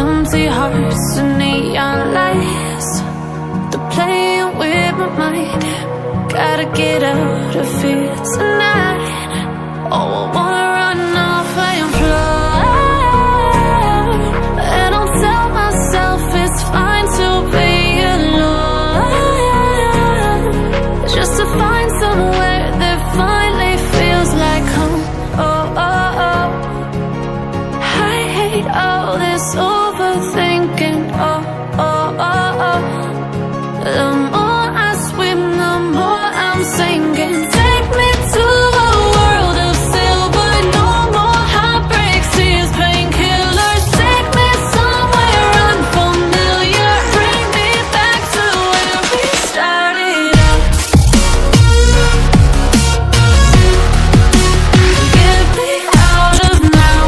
Empty hearts and neon lights, they're playing with my mind. Gotta get out of here tonight. Oh, I wanna run off and fly, and I'll tell myself it's fine to be alone, just to find somewhere that finally feels like home. Oh, oh, oh. I hate all this overthinking. Oh, oh, oh, oh. The more I swim, the more I'm sinking. Take me to a world of silver. No more heartbreaks, tears, painkillers. Take me somewhere unfamiliar. Bring me back to where we started out. Get me out of now,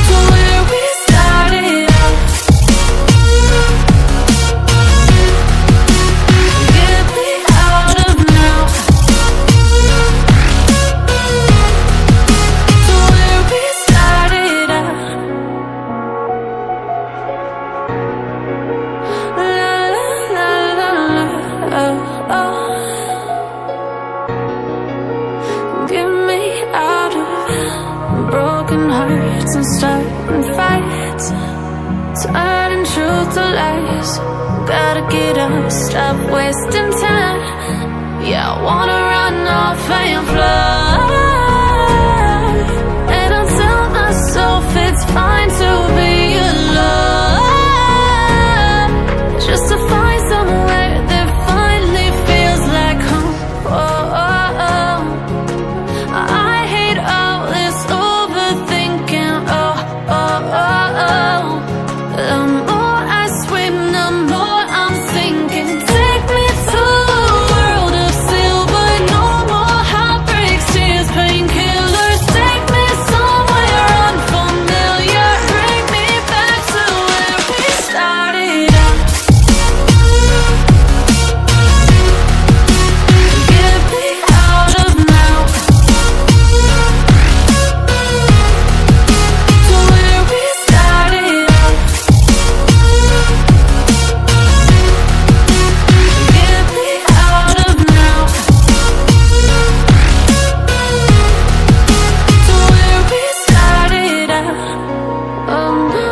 to where we started out. Get me out of now, to where we started out. La la la la la, oh, oh. Get me out of broken hearts and starting fights, turning truth to lies. Gotta get up, stop wasting time. Yeah, I wanna run off and fly, and I'll tell myself it's fine to be alone, just to find somewhere that finally feels like home. Oh, oh, oh. I hate all this overthinking. Oh, oh, oh, oh. The more I swim, the more I'm sinking. Take me to a world of silver. No more heartbreaks, tears, painkillers. Take me somewhere unfamiliar. Bring me back to where we started out. Get me out of now, to where we started out. Get me out of now, to where we started out. Oh, no.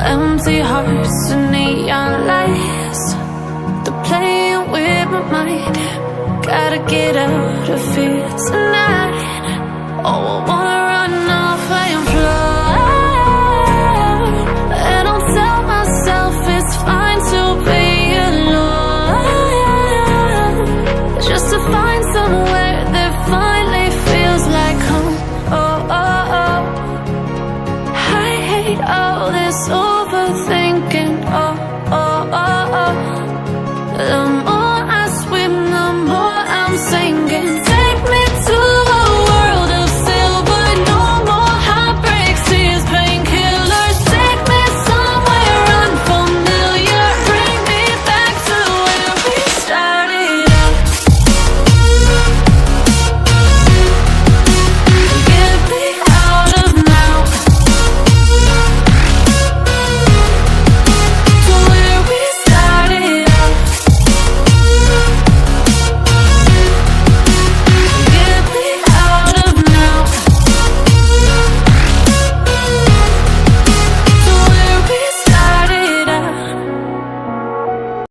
Empty hearts and neon lights, they're playing with my mind. Gotta get out of here tonight. Oh, I want